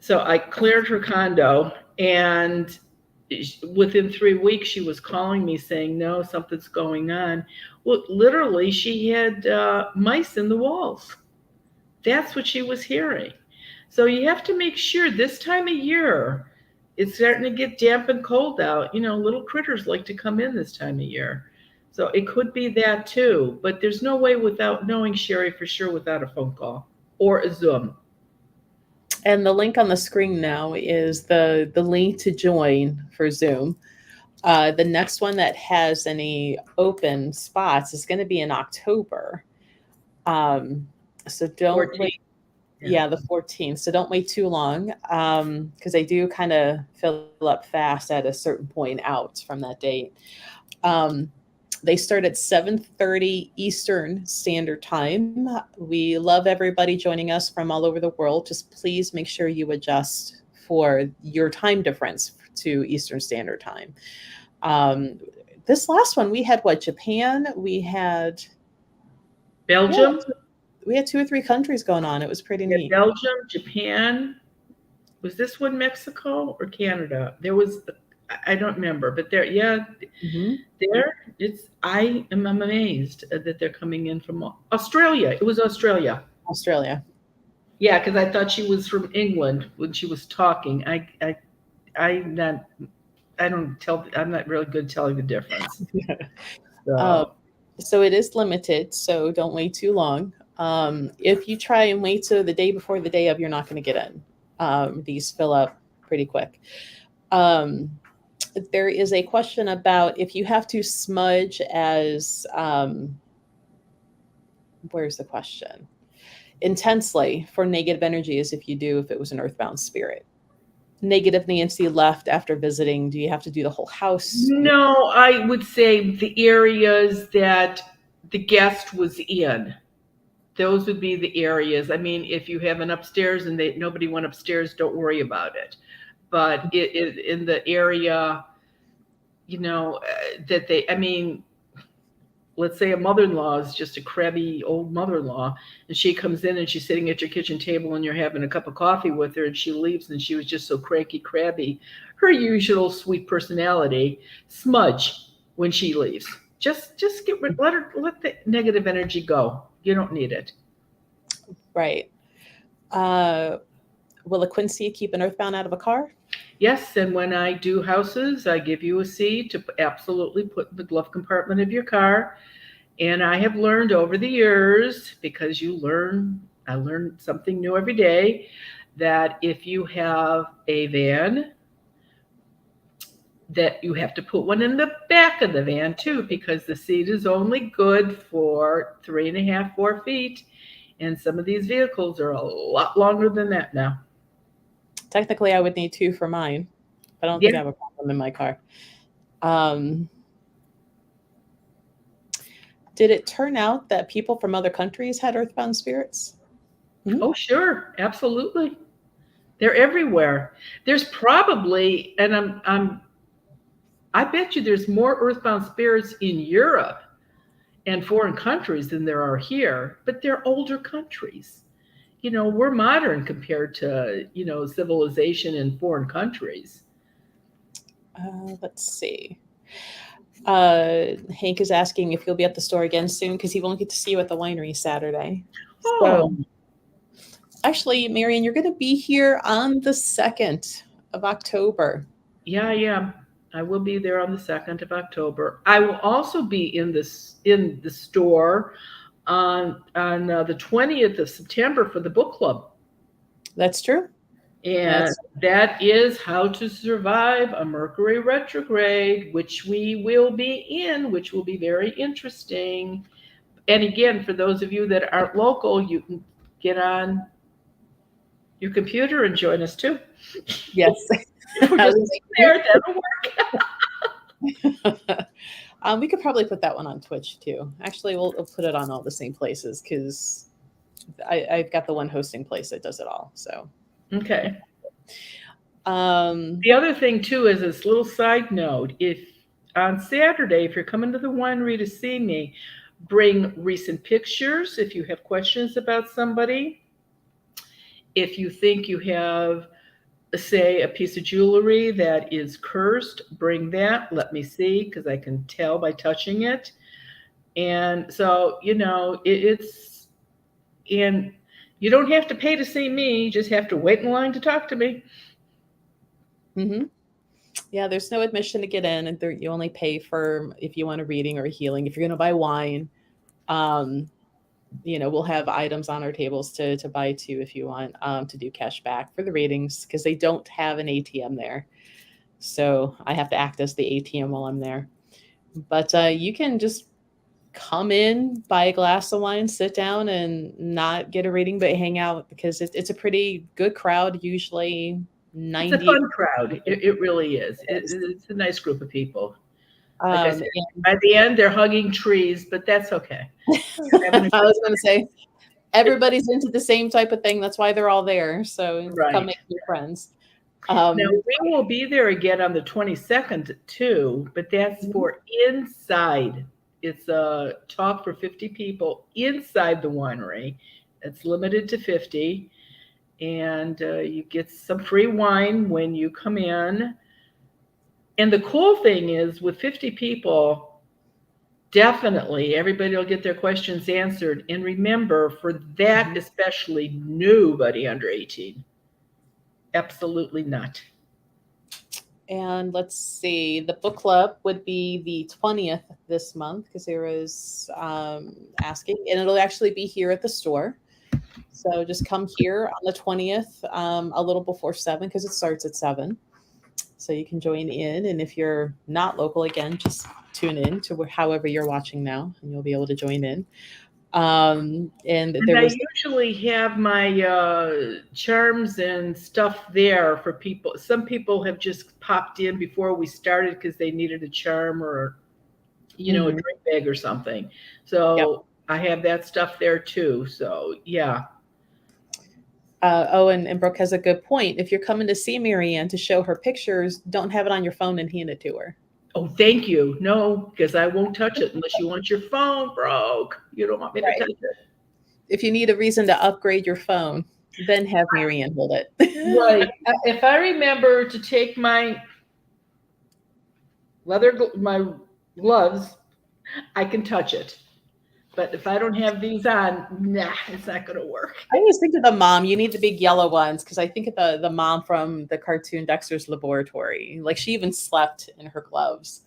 So I cleared her condo, and within 3 weeks, she was calling me saying, no, something's going on. Well, literally, she had mice in the walls. That's what she was hearing. So you have to make sure this time of year, it's starting to get damp and cold out. You know, little critters like to come in this time of year. So it could be that too. But there's no way without knowing, Sherry, for sure, without a phone call or a Zoom. And the link on the screen now is the link to join for Zoom. The next one that has any open spots is going to be in October. So don't 14th. wait. Yeah, the 14th. So don't wait too long, because they do kind of fill up fast at a certain point out from that date. They start at 7:30 Eastern Standard Time. We love everybody joining us from all over the world. Just please make sure you adjust for your time difference to Eastern Standard Time. This last one, we had what? Japan. We had Belgium. Yeah, we had 2 or 3 countries going on. It was pretty neat. Belgium, Japan. Was this one Mexico or Canada? There was, I don't remember, but there, yeah, there. I am amazed that they're coming in from Australia. It was Australia. Australia. Yeah, because I thought she was from England when she was talking. I'm not really good telling the difference. So it is limited, so don't wait too long. If you try and wait till the day before the day of, you're not going to get in. These fill up pretty quick. There is a question about if you have to smudge as, where's the question? Intensely for negative energy as if you do if it was an earthbound spirit. Negative Nancy left after visiting. Do you have to do the whole house? No, I would say the areas that the guest was in. Those would be the areas. I mean, if you have an upstairs and nobody went upstairs, don't worry about it. But in the area, you know, let's say a mother-in-law is just a crabby old mother-in-law, and she comes in and she's sitting at your kitchen table and you're having a cup of coffee with her, and she leaves and she was just so cranky, crabby, her usual sweet personality, smudge when she leaves. Just let the negative energy go. You don't need it. Right. Will a Quincy keep an earthbound out of a car? Yes, and when I do houses, I give you a seed to absolutely put in the glove compartment of your car. And I have learned over the years, because I learn something new every day, that if you have a van, that you have to put one in the back of the van too, because the seed is only good for 3.5, 4 feet. And some of these vehicles are a lot longer than that now. Technically, I would need 2 for mine. I don't think I have a problem in my car. Did it turn out that people from other countries had earthbound spirits? Mm-hmm. Oh, sure. Absolutely. They're everywhere. There's probably, and I bet you there's more earthbound spirits in Europe and foreign countries than there are here, but they're older countries. we're modern compared to, civilization in foreign countries. Let's see. Hank is asking if you'll be at the store again soon because he won't get to see you at the winery Saturday. Oh, So, actually, Marion, you're going to be here on the 2nd of October. yeah. I will be there on the 2nd of October. I will also be in the store on the 20th of September for the book club. That's true. And that is How to Survive a Mercury Retrograde, which we will be in, which will be very interesting. And again, for those of you that aren't local, you can get on your computer and join us too. Yes. We're just there, that'll work. We could probably put that one on Twitch too. Actually, we'll put it on all the same places because I've got the one hosting place that does it all. So okay. The other thing too is this little side note: if on Saturday, if you're coming to the winery to see me, bring recent pictures. If you have questions about somebody, if you think you have, say, a piece of jewelry that is cursed, bring that. Let me see, because I can tell by touching it. And so, it's, and you don't have to pay to see me. You just have to wait in line to talk to me. Mm-hmm. Yeah, there's no admission to get in, and you only pay for if you want a reading or a healing. If you're going to buy wine, we'll have items on our tables to buy too if you want to do cash back for the readings because they don't have an ATM there. So I have to act as the ATM while I'm there. But you can just come in, buy a glass of wine, sit down and not get a reading, but hang out because it's a pretty good crowd, usually 90. It's a fun crowd. It really is. It's a nice group of people. Like I said, by the end, they're hugging trees, but that's okay. I was going to say, everybody's into the same type of thing. That's why they're all there. So come make new friends. Now, we will be there again on the 22nd too, but that's for inside. It's a talk for 50 people inside the winery. It's limited to 50. And you get some free wine when you come in. And the cool thing is with 50 people, definitely everybody will get their questions answered. And remember, for that especially, nobody under 18. Absolutely not. And let's see, the book club would be the 20th this month because Sarah is asking, and it'll actually be here at the store. So just come here on the 20th, a little before 7 because it starts at 7. So you can join in. And if you're not local, again, just tune in to however you're watching now and you'll be able to join in. And I usually have my charms and stuff there for people. Some people have just popped in before we started because they needed a charm or, a drink bag or something. So I have that stuff there too. So, yeah. And Brooke has a good point. If you're coming to see Marianne to show her pictures, don't have it on your phone and hand it to her. Oh, thank you. No, because I won't touch it unless you want your phone broke. You don't want me to touch it. If you need a reason to upgrade your phone, then have Marianne hold it. Right. If I remember to take my gloves, I can touch it. But if I don't have these on, nah, it's not going to work. I always think of the mom. You need the big yellow ones because I think of the mom from the cartoon Dexter's Laboratory. Like she even slept in her gloves.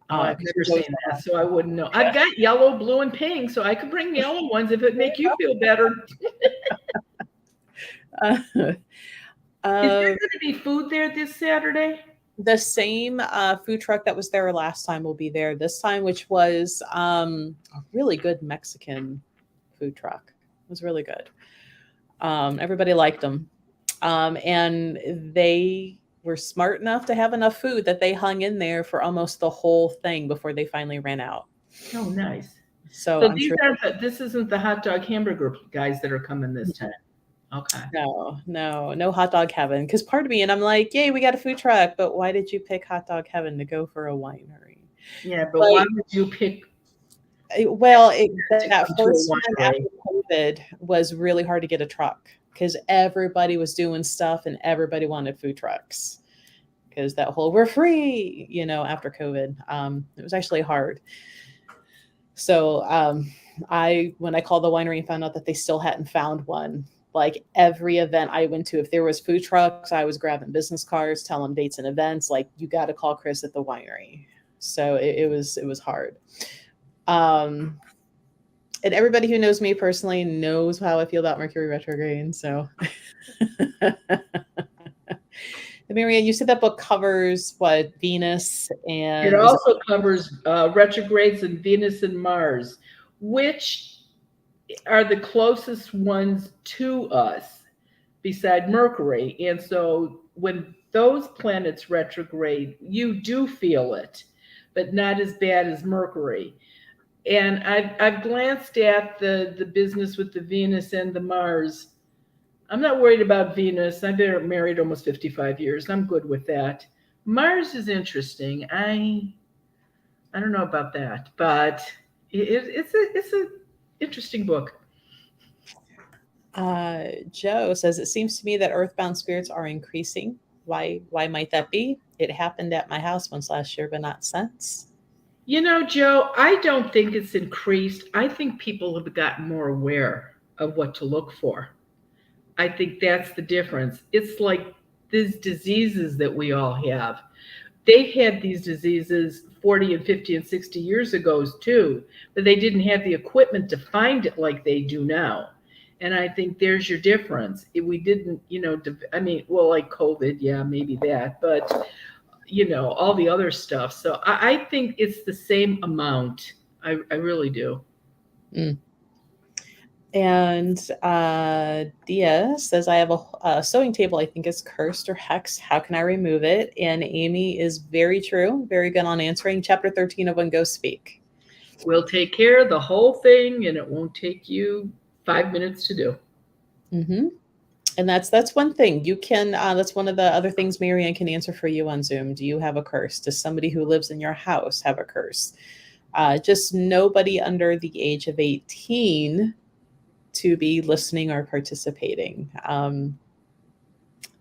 I've never seen that, so I wouldn't know. I've got yellow, blue, and pink, so I could bring yellow ones if it make you feel better. Is there going to be food there this Saturday? The same food truck that was there last time will be there this time, which was a really good Mexican food truck. It was really good. Everybody liked them. And they were smart enough to have enough food that they hung in there for almost the whole thing before they finally ran out. Oh, nice. So this isn't the hot dog hamburger guys that are coming this time. Okay. No hot dog heaven. Because part of me, and I'm like, yay, we got a food truck, but why did you pick hot dog heaven to go for a winery? Yeah, but why would you pick? Well, that first one after COVID was really hard to get a truck because everybody was doing stuff and everybody wanted food trucks because that whole we're free, after COVID, it was actually hard. So when I called the winery and found out that they still hadn't found one, like every event I went to, if there was food trucks, I was grabbing business cards, telling them dates and events, like you got to call Chris at the winery. So it was hard. And everybody who knows me personally knows how I feel about Mercury retrograde. So, Marianne, you said that book covers what? Venus and it also covers retrogrades in Venus and Mars, which are the closest ones to us beside Mercury. And so when those planets retrograde, you do feel it, but not as bad as Mercury. And I've glanced at the business with the Venus and the Mars. I'm not worried about Venus. I've been married almost 55 years. I'm good with that. Mars is interesting. I don't know about that, but it's a interesting book. Joe says, it seems to me that earthbound spirits are increasing. Why might that be? It happened at my house once last year, but not since. Joe, I don't think it's increased. I think people have gotten more aware of what to look for. I think that's the difference. It's like these diseases that we all have. They had these diseases 40 and 50 and 60 years ago too, but they didn't have the equipment to find it like they do now. And I think there's your difference. We didn't, like COVID, yeah, maybe that, but all the other stuff. So I think it's the same amount. I really do. Mm. And Dia says, I have a sewing table I think is cursed or hexed. How can I remove it? And Amy is very true, very good on answering. Chapter 13 of When Ghosts Speak. We'll take care of the whole thing, and it won't take you 5 minutes to do. Mm-hmm. And that's one thing you can, that's one of the other things Marianne can answer for you on Zoom. Do you have a curse? Does somebody who lives in your house have a curse? Just nobody under the age of 18 to be listening or participating.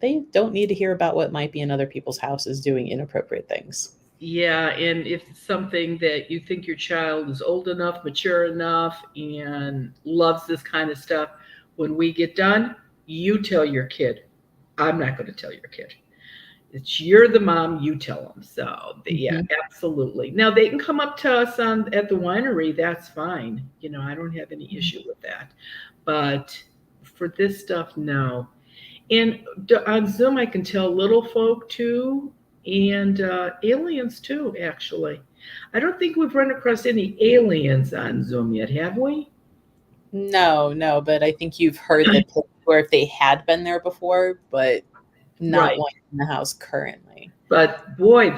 They don't need to hear about what might be in other people's houses doing inappropriate things. Yeah, and if it's something that you think your child is old enough, mature enough, and loves this kind of stuff, when we get done, you tell your kid. I'm not going to tell your kid. You're the mom, you tell them. So, yeah, absolutely. Now, they can come up to us at the winery. That's fine. I don't have any issue with that. But for this stuff, no. And on Zoom, I can tell little folk, too, and aliens, too, actually. I don't think we've run across any aliens on Zoom yet, have we? No, but I think you've heard that where if they had been there before, but not one in the house currently. But boy,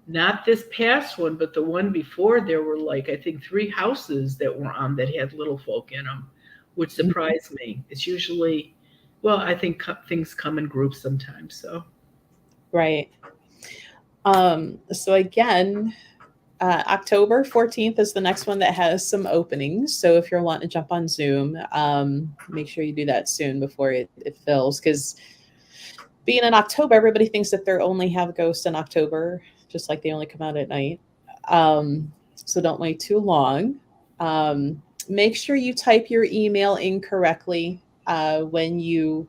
not this past one, but the one before, there were I think 3 houses that were on that had little folk in them, which surprised me. It's usually, I think things come in groups sometimes. So, right. So again, October 14th is the next one that has some openings. So if you're wanting to jump on Zoom, make sure you do that soon before it fills. Because being in October, everybody thinks that they only have ghosts in October, just like they only come out at night. So don't wait too long. Make sure you type your email incorrectly when you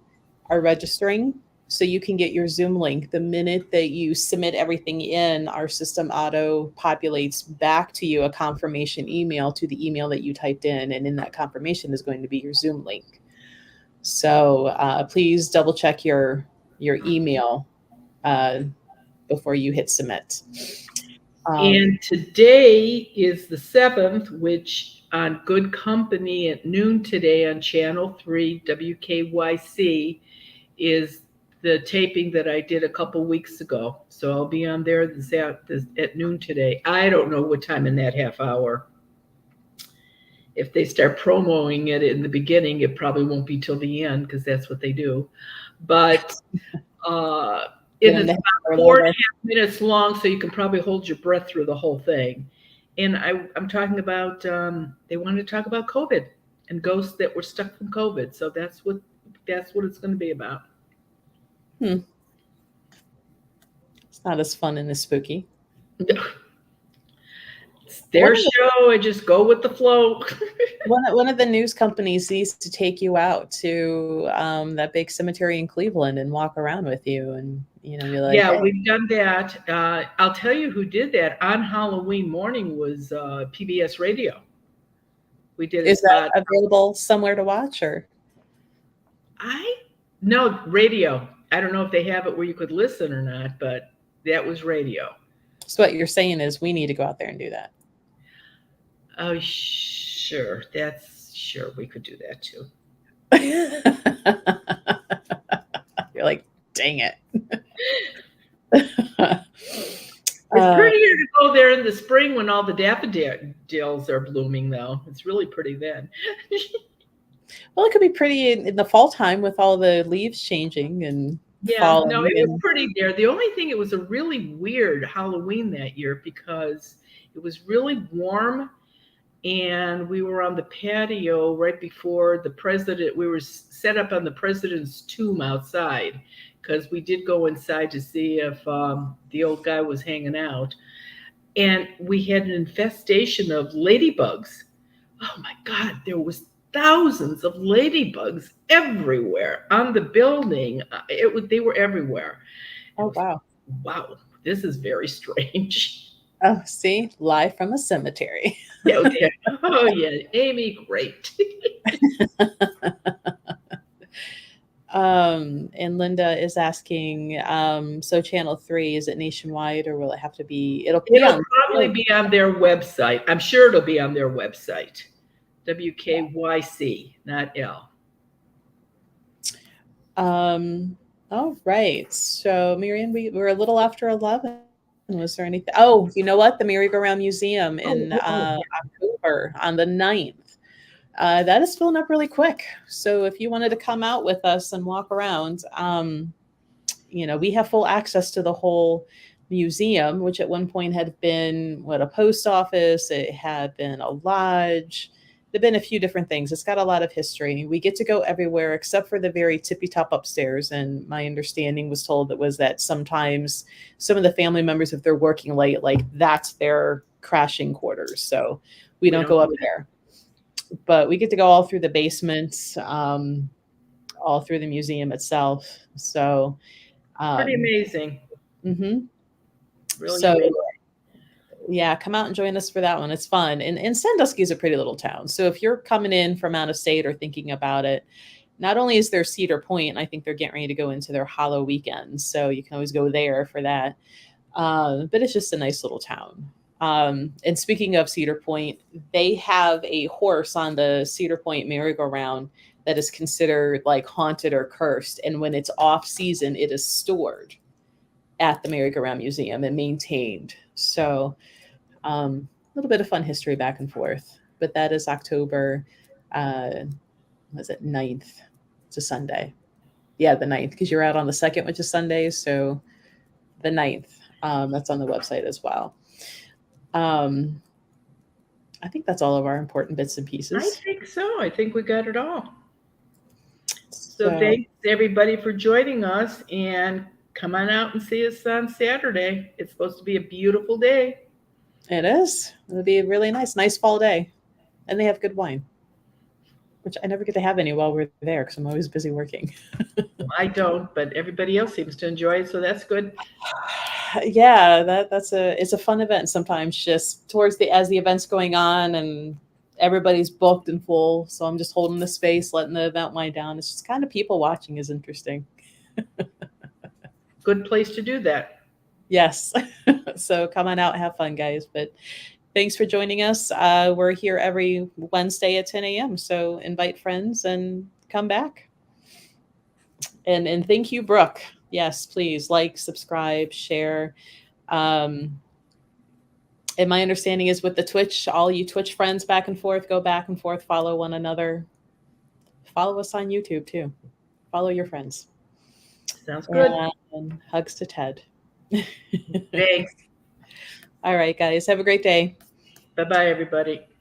are registering, so you can get your Zoom link. The minute that you submit everything in, our system auto populates back to you a confirmation email to the email that you typed in. And in that confirmation is going to be your Zoom link. So please double check your email before you hit submit. And today is the 7th, which on Good Company at noon today on Channel 3 WKYC is the taping that I did a couple weeks ago. So I'll be on there at noon today. I don't know what time in that half hour. If they start promoting it in the beginning, it probably won't be till the end, because that's what they do. But it is about 4.5 minutes long, so you can probably hold your breath through the whole thing. And I'm talking about, they wanted to talk about COVID and ghosts that were stuck from COVID. So that's what it's going to be about. It's not as fun and as spooky. It's their One of the show. I just go with the flow. one of the news companies needs to take you out to that big cemetery in Cleveland and walk around with you, and be like, Yeah, hey. we've done that. I'll tell you who did that on Halloween morning was PBS Radio. We did a Is that spot. available somewhere to watch, or? I no radio. I don't know if they have it where you could listen or not, but that was radio. So what you're saying is we need to go out there and do that. Oh, sure. We could do that too. You're like, dang it. It's prettier to go there in the spring when all the daffodils are blooming, though. It's really pretty then. Well, it could be pretty in the fall time with all the leaves changing and Yeah, no, it was pretty there. The only thing, it was a really weird Halloween that year because it was really warm and we were on the patio right before the president. We were set up on the president's tomb outside because we did go inside to see if the old guy was hanging out. And we had an infestation of ladybugs. Oh my God, there was thousands of ladybugs everywhere on the building. They were everywhere. Oh, wow. Wow, this is very strange. Oh, see, live from a cemetery. Oh yeah, Amy, great. And Linda is asking, so Channel 3, is it nationwide or will it have to be? It'll probably be on their website. I'm sure it'll be on their website. WKYC, not L. All right. So, Marian, we're a little after 11. Was there anything? Oh, you know what? The Merry-Go-Round Museum in October on the 9th. That is filling up really quick. So if you wanted to come out with us and walk around, we have full access to the whole museum, which at one point had been a post office. It had been a lodge. There've been a few different things. It's got a lot of history. We get to go everywhere except for the very tippy top upstairs. And my understanding was told that sometimes some of the family members, if they're working late, like that's their crashing quarters. So we don't go up there. But we get to go all through the basement, all through the museum itself. So pretty amazing. Mm-hmm. Really so amazing. Yeah, come out and join us for that one. It's fun. And Sandusky is a pretty little town. So if you're coming in from out of state or thinking about it, not only is there Cedar Point, and I think they're getting ready to go into their Hollow weekends. So you can always go there for that. But it's just a nice little town. And speaking of Cedar Point, they have a horse on the Cedar Point merry-go-round that is considered like haunted or cursed. And when it's off season, it is stored at the Merry-Go-Round Museum and maintained. So a little bit of fun history back and forth. But that is October, 9th? It's a Sunday. Yeah, the 9th, because you're out on the 2nd, which is Sunday. So the 9th, that's on the website as well. I think that's all of our important bits and pieces. I think so. I think we got it all. So thanks everybody for joining us, and come on out and see us on Saturday. It's supposed to be a beautiful day. It is. It'll be a really nice fall day. And they have good wine, which I never get to have any while we're there because I'm always busy working. I don't, but everybody else seems to enjoy it, so that's good. Yeah, it's a fun event sometimes, just as the event's going on and everybody's booked and full. So I'm just holding the space, letting the event wind down. It's just kind of people watching is interesting. Good place to do that. Yes. So come on out, have fun, guys. But thanks for joining us. We're here every Wednesday at 10 a.m. So invite friends and come back. And thank you, Brooke. Yes, please like, subscribe, share. And my understanding is with the Twitch, all you Twitch friends back and forth, go back and forth, follow one another. Follow us on YouTube too. Follow your friends. Sounds good. And hugs to Ted. Thanks. All right, guys. Have a great day. Bye-bye, everybody.